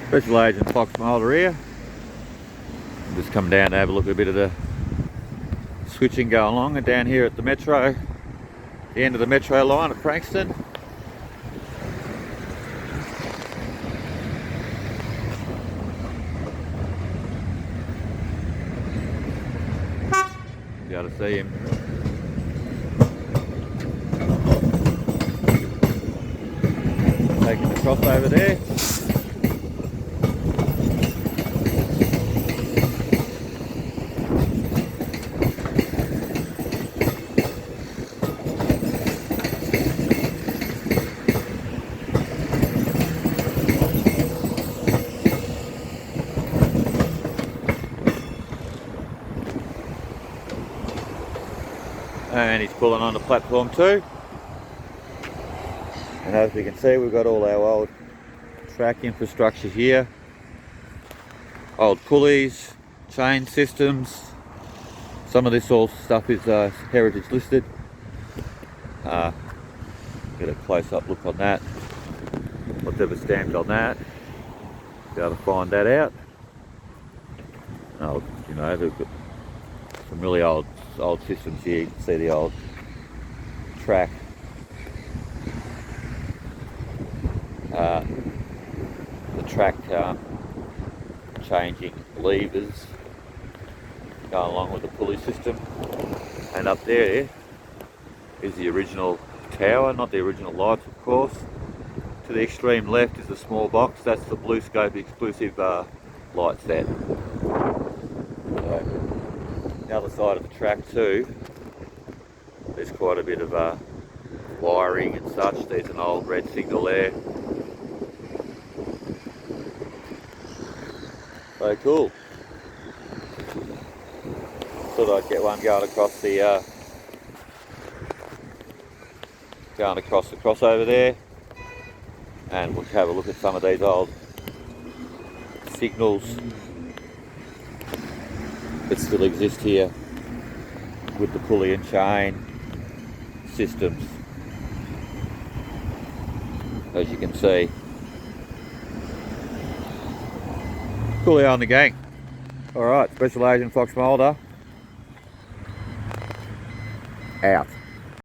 Special Agent Fox Mulder here. Just come down to have a look at a bit of the switching going along, and down here at the metro, the end of the metro line at Frankston. You able to see him. Taking the crossover there. And he's pulling on the platform too. And as we can see, we've got all our old track infrastructure here. Old pulleys, chain systems. Some of this all stuff is heritage listed. Get a close-up look on that. Whatever stamped on that. Be able to find that out. Oh, you know, they've got some really old systems here. You can see the old track. The track changing levers going along with the pulley system. And up there is the original tower, not the original lights of course. To the extreme left is the small box. That's the Blue Scope exclusive light set. So, the other side of the track too, there's quite a bit of wiring and such. There's an old red signal there. So cool. Thought I'd get one going across the crossover there, and we'll have a look at some of these old signals that still exist here with the pulley and chain systems, as you can see. Coolio on the gang. Alright, Special Agent Fox Mulder out.